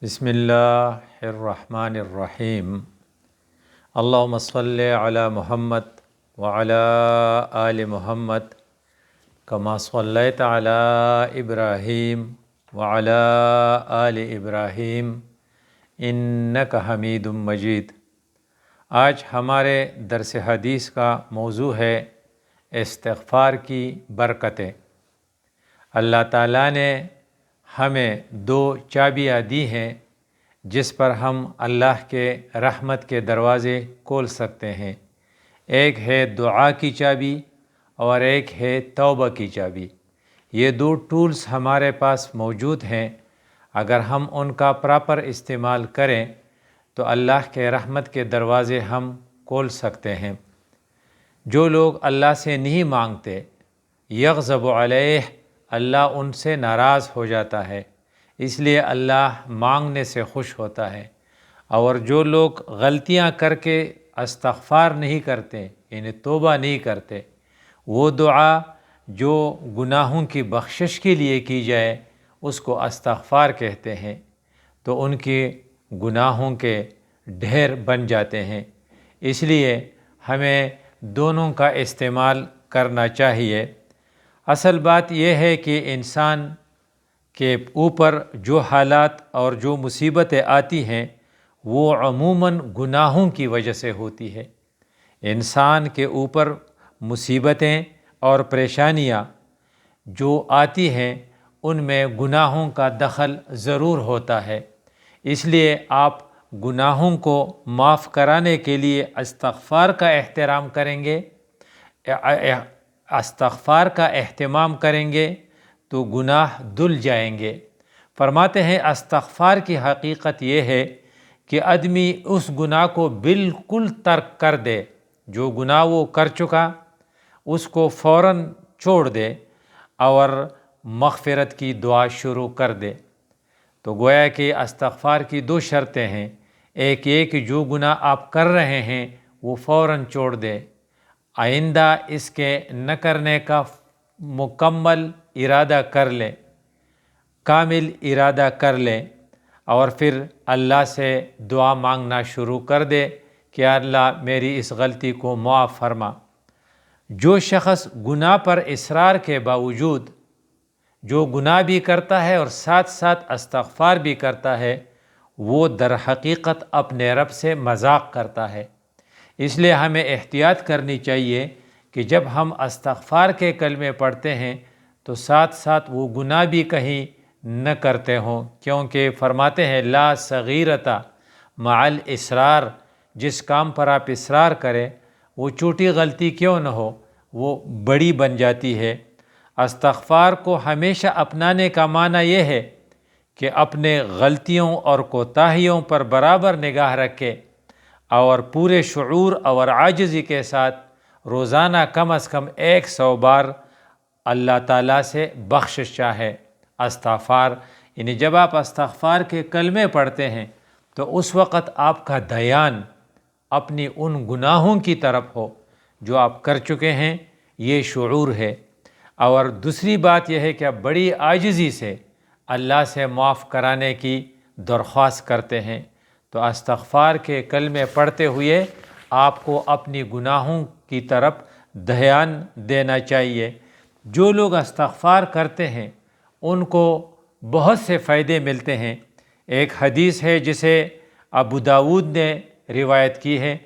بسم اللہ الرحمن الرحیم۔ اللہم صلی علی محمد وعلی آل محمد کما صلیت علی ابراہیم وعلی آل ابراہیم انک حمید مجید۔ آج ہمارے درس حدیث کا موضوع ہے استغفار کی برکتیں۔ اللہ تعالیٰ نے ہمیں دو چابیاں دی ہیں جس پر ہم اللہ کے رحمت کے دروازے کھول سکتے ہیں۔ ایک ہے دعا کی چابی اور ایک ہے توبہ کی چابی۔ یہ دو ٹولز ہمارے پاس موجود ہیں، اگر ہم ان کا پراپر استعمال کریں تو اللہ کے رحمت کے دروازے ہم کھول سکتے ہیں۔ جو لوگ اللہ سے نہیں مانگتے، یغضب علیہ، اللہ ان سے ناراض ہو جاتا ہے، اس لیے اللہ مانگنے سے خوش ہوتا ہے۔ اور جو لوگ غلطیاں کر کے استغفار نہیں کرتے، یعنی توبہ نہیں کرتے، وہ دعا جو گناہوں کی بخشش کے لیے کی جائے اس کو استغفار کہتے ہیں، تو ان کے گناہوں کے ڈھیر بن جاتے ہیں۔ اس لیے ہمیں دونوں کا استعمال کرنا چاہیے۔ اصل بات یہ ہے کہ انسان کے اوپر جو حالات اور جو مصیبتیں آتی ہیں وہ عموماً گناہوں کی وجہ سے ہوتی ہے۔ انسان کے اوپر مصیبتیں اور پریشانیاں جو آتی ہیں ان میں گناہوں کا دخل ضرور ہوتا ہے۔ اس لیے آپ گناہوں کو معاف کرانے کے لیے استغفار کا احترام کریں گے، استغفار کا اہتمام کریں گے تو گناہ دھل جائیں گے۔ فرماتے ہیں استغفار کی حقیقت یہ ہے کہ آدمی اس گناہ کو بالکل ترک کر دے، جو گناہ وہ کر چکا اس کو فوراً چھوڑ دے اور مغفرت کی دعا شروع کر دے۔ تو گویا کہ استغفار کی دو شرطیں ہیں، ایک یہ کہ جو گناہ آپ کر رہے ہیں وہ فوراً چھوڑ دے، آئندہ اس کے نہ کرنے کا مکمل ارادہ کر لیں، کامل ارادہ کر لیں، اور پھر اللہ سے دعا مانگنا شروع کر دے کہ اللہ میری اس غلطی کو معاف فرما۔ جو شخص گناہ پر اصرار کے باوجود جو گناہ بھی کرتا ہے اور ساتھ ساتھ استغفار بھی کرتا ہے، وہ در حقیقت اپنے رب سے مذاق کرتا ہے۔ اس لیے ہمیں احتیاط کرنی چاہیے کہ جب ہم استغفار کے کلمے پڑھتے ہیں تو ساتھ ساتھ وہ گناہ بھی کہیں نہ کرتے ہوں، کیونکہ فرماتے ہیں لا صغیرۃ مع الاصرار، جس کام پر آپ اصرار کریں وہ چھوٹی غلطی کیوں نہ ہو وہ بڑی بن جاتی ہے۔ استغفار کو ہمیشہ اپنانے کا معنی یہ ہے کہ اپنے غلطیوں اور کوتاہیوں پر برابر نگاہ رکھے اور پورے شعور اور عاجزی کے ساتھ روزانہ کم از کم 100 بار اللہ تعالیٰ سے بخشش چاہے۔ استغفار یعنی جب آپ استغفار کے کلمے پڑھتے ہیں تو اس وقت آپ کا دھیان اپنی ان گناہوں کی طرف ہو جو آپ کر چکے ہیں، یہ شعور ہے۔ اور دوسری بات یہ ہے کہ آپ بڑی عاجزی سے اللہ سے معاف کرانے کی درخواست کرتے ہیں۔ تو استغفار کے کلمے پڑھتے ہوئے آپ کو اپنی گناہوں کی طرف دھیان دینا چاہیے۔ جو لوگ استغفار کرتے ہیں ان کو بہت سے فائدے ملتے ہیں۔ ایک حدیث ہے جسے ابو داود نے روایت کی ہے،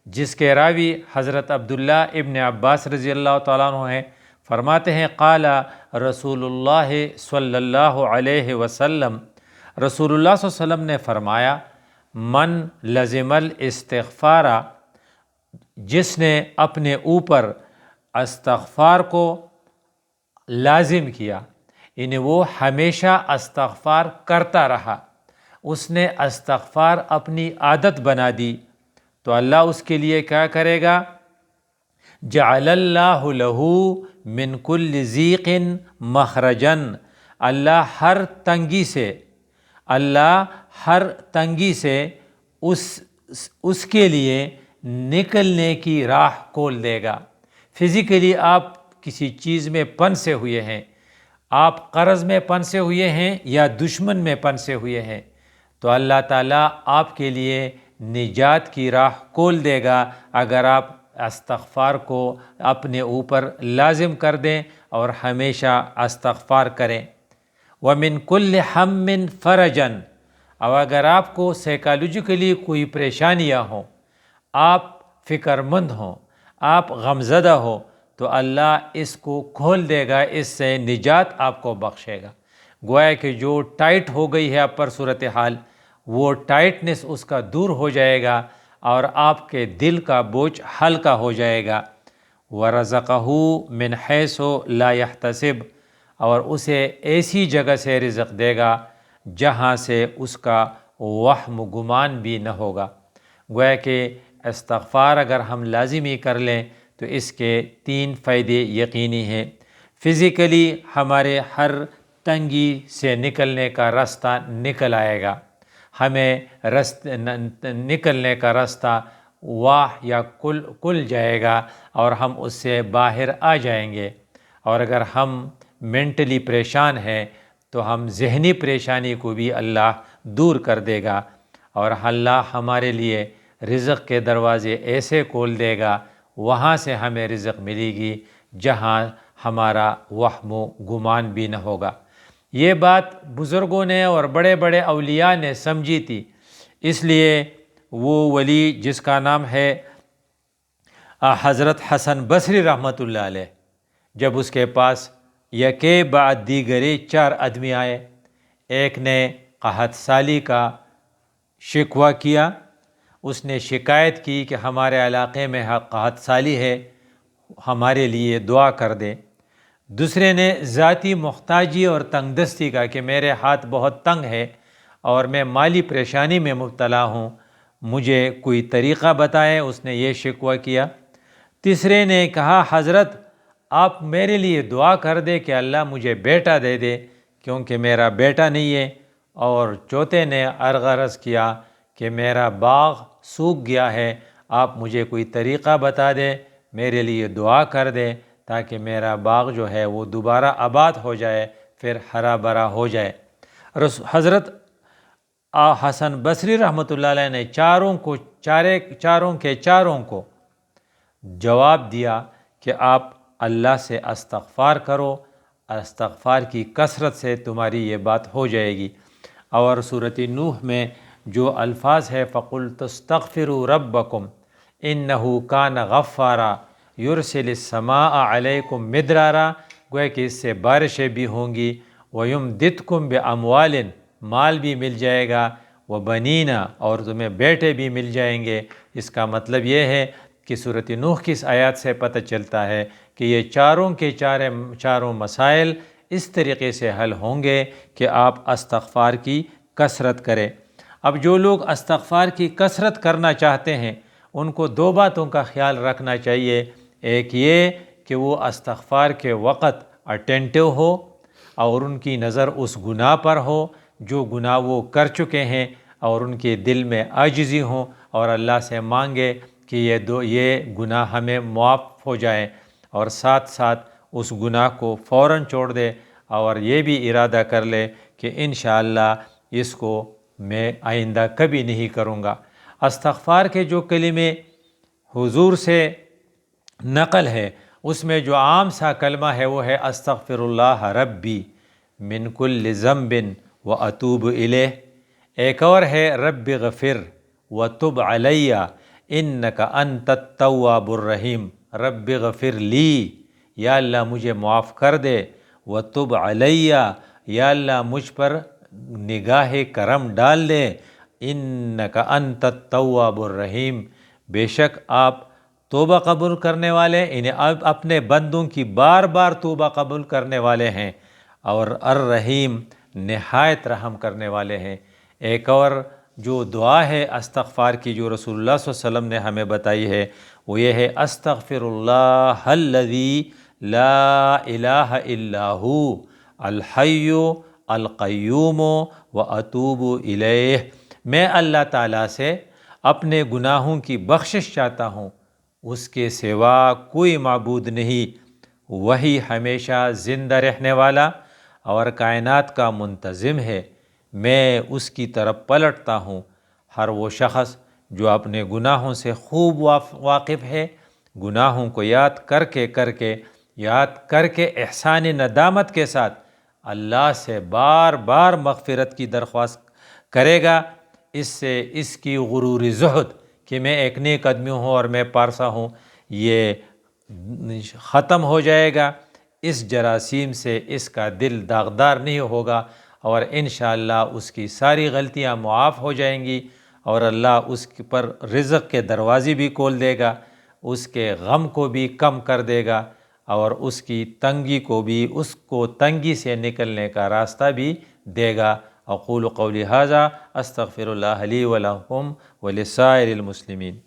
جس کے راوی حضرت عبداللہ ابن عباس رضی اللہ تعالیٰ عنہ ہیں۔ فرماتے ہیں قال رسول اللہ صلی اللہ علیہ وسلم، رسول اللہ صلی اللہ علیہ وسلم نے فرمایا من لزم الاستغفار، جس نے اپنے اوپر استغفار کو لازم کیا، یعنی وہ ہمیشہ استغفار کرتا رہا، اس نے استغفار اپنی عادت بنا دی، تو اللہ اس کے لیے کیا کرے گا؟ جعل اللہ لہ من کل ضیق مخرجا، اللہ ہر تنگی سے اس کے لیے نکلنے کی راہ کھول دے گا۔ فزیکلی آپ کسی چیز میں پھنسے ہوئے ہیں، آپ قرض میں پھنسے ہوئے ہیں یا دشمن میں پھنسے ہوئے ہیں، تو اللہ تعالیٰ آپ کے لیے نجات کی راہ کھول دے گا اگر آپ استغفار کو اپنے اوپر لازم کر دیں اور ہمیشہ استغفار کریں۔ وَمِن كُلِّ ہَمٍّ فَرَجًا، اور اگر آپ کو سائیکالوجیکلی کوئی پریشانیاں ہوں، آپ فکر مند ہوں، آپ غمزدہ ہو، تو اللہ اس کو کھول دے گا، اس سے نجات آپ کو بخشے گا۔ گویا کہ جو ٹائٹ ہو گئی ہے آپ پر صورتحال، وہ ٹائٹنس اس کا دور ہو جائے گا اور آپ کے دل کا بوجھ ہلکا ہو جائے گا۔ وَرَزَقَهُ مِنْ حَيْثُ لَا يَحْتَسِبُ، اور اسے ایسی جگہ سے رزق دے گا جہاں سے اس کا وہم گمان بھی نہ ہوگا۔ گویا کہ استغفار اگر ہم لازمی کر لیں تو اس کے 3 فائدے یقینی ہیں۔ فزیکلی ہمارے ہر تنگی سے نکلنے کا راستہ نکل آئے گا، ہمیں نکلنے کا راستہ واہ یا کل جائے گا اور ہم اس سے باہر آ جائیں گے۔ اور اگر ہم مینٹلی پریشان ہیں تو ہم ذہنی پریشانی کو بھی اللہ دور کر دے گا، اور اللہ ہمارے لیے رزق کے دروازے ایسے کھول دے گا، وہاں سے ہمیں رزق ملے گی جہاں ہمارا وہم و گمان بھی نہ ہوگا۔ یہ بات بزرگوں نے اور بڑے بڑے اولیاء نے سمجھی تھی، اس لیے وہ ولی جس کا نام ہے حضرت حسن بصری رحمۃ اللہ علیہ، جب اس کے پاس یکے بعد دیگرے 4 آدمی آئے، ایک نے قحط سالی کا شکوہ کیا، اس نے شکایت کی کہ ہمارے علاقے میں قحط سالی ہے، ہمارے لیے دعا کر دے۔ دوسرے نے ذاتی محتاجی اور تنگ دستی کا کہ میرے ہاتھ بہت تنگ ہے اور میں مالی پریشانی میں مبتلا ہوں، مجھے کوئی طریقہ بتائیں، اس نے یہ شکوہ کیا۔ تیسرے نے کہا حضرت آپ میرے لیے دعا کر دے کہ اللہ مجھے بیٹا دے دے کیونکہ میرا بیٹا نہیں ہے۔ اور چوتھے نے عرض کیا کہ میرا باغ سوکھ گیا ہے، آپ مجھے کوئی طریقہ بتا دیں، میرے لیے دعا کر دیں تاکہ میرا باغ جو ہے وہ دوبارہ آباد ہو جائے، پھر ہرا بھرا ہو جائے۔ حضرت حسن بصری رحمۃ اللہ علیہ نے چاروں کے چاروں کو جواب دیا کہ آپ اللہ سے استغفار کرو، استغفار کی کثرت سے تمہاری یہ بات ہو جائے گی۔ اور سورۃ نوح میں جو الفاظ ہے فَقُلْتُ اسْتَغْفِرُوا رَبَّكُمْ إِنَّهُ كَانَ غَفَّارًا يُرْسِلِ السَّمَاءَ عَلَيْكُمْ مِدْرَارًا، گویا کہ اس سے بارشیں بھی ہوں گی، وَيُمْدِدْكُمْ بِأَمْوَالٍ، مال بھی مل جائے گا، وَبَنِينَ، اور تمہیں بیٹے بھی مل جائیں گے۔ اس کا مطلب یہ ہے کہ سورۃ نوح کی اس آیات سے پتہ چلتا ہے کہ یہ چاروں کے چاروں مسائل اس طریقے سے حل ہوں گے کہ آپ استغفار کی کثرت کریں۔ اب جو لوگ استغفار کی کثرت کرنا چاہتے ہیں ان کو 2 باتوں کا خیال رکھنا چاہیے۔ ایک یہ کہ وہ استغفار کے وقت اٹینٹو ہو اور ان کی نظر اس گناہ پر ہو جو گناہ وہ کر چکے ہیں، اور ان کے دل میں عاجزی ہوں اور اللہ سے مانگے کہ یہ گناہ ہمیں معاف ہو جائے، اور ساتھ ساتھ اس گناہ کو فوراً چھوڑ دے اور یہ بھی ارادہ کر لے کہ انشاءاللہ اس کو میں آئندہ کبھی نہیں کروں گا۔ استغفار کے جو کلمے حضور سے نقل ہے اس میں جو عام سا کلمہ ہے وہ ہے استغفر اللہ ربی من کل ذنب واتوب الیہ۔ ایک اور ہے رب اغفر وتب علی انک انت التواب الرحیم، رب اغفر لی، یا اللہ مجھے معاف کر دے، وتب علی، یا اللہ مجھ پر نگاہ کرم ڈال دے، انک انت التواب الرحیم، بے شک آپ توبہ قبول کرنے والے، انہیں اپنے بندوں کی بار بار توبہ قبول کرنے والے ہیں، اور الرحیم نہایت رحم کرنے والے ہیں۔ ایک اور جو دعا ہے استغفار کی جو رسول اللہ صلی اللہ علیہ وسلم نے ہمیں بتائی ہے وہ یہ ہے استغفر اللہ الذی لا الہ الا ہو الحی القیوم واتوب الیہ۔ میں اللہ تعالیٰ سے اپنے گناہوں کی بخشش چاہتا ہوں، اس کے سوا کوئی معبود نہیں، وہی ہمیشہ زندہ رہنے والا اور کائنات کا منتظم ہے، میں اس کی طرف پلٹتا ہوں۔ ہر وہ شخص جو اپنے گناہوں سے خوب واقف ہے، گناہوں کو یاد کر کے احسان ندامت کے ساتھ اللہ سے بار بار مغفرت کی درخواست کرے گا، اس سے اس کی غرور زہد کہ میں ایک نیک آدمی ہوں اور میں پارسا ہوں، یہ ختم ہو جائے گا۔ اس جراثیم سے اس کا دل داغدار نہیں ہوگا، اور انشاءاللہ اس کی ساری غلطیاں معاف ہو جائیں گی، اور اللہ اس پر رزق کے دروازے بھی کھول دے گا، اس کے غم کو بھی کم کر دے گا، اور اس کی تنگی کو بھی، اس کو تنگی سے نکلنے کا راستہ بھی دے گا۔ اقول قولی ھذا استغفر اللہ لی ولکم ولسائر المسلمین۔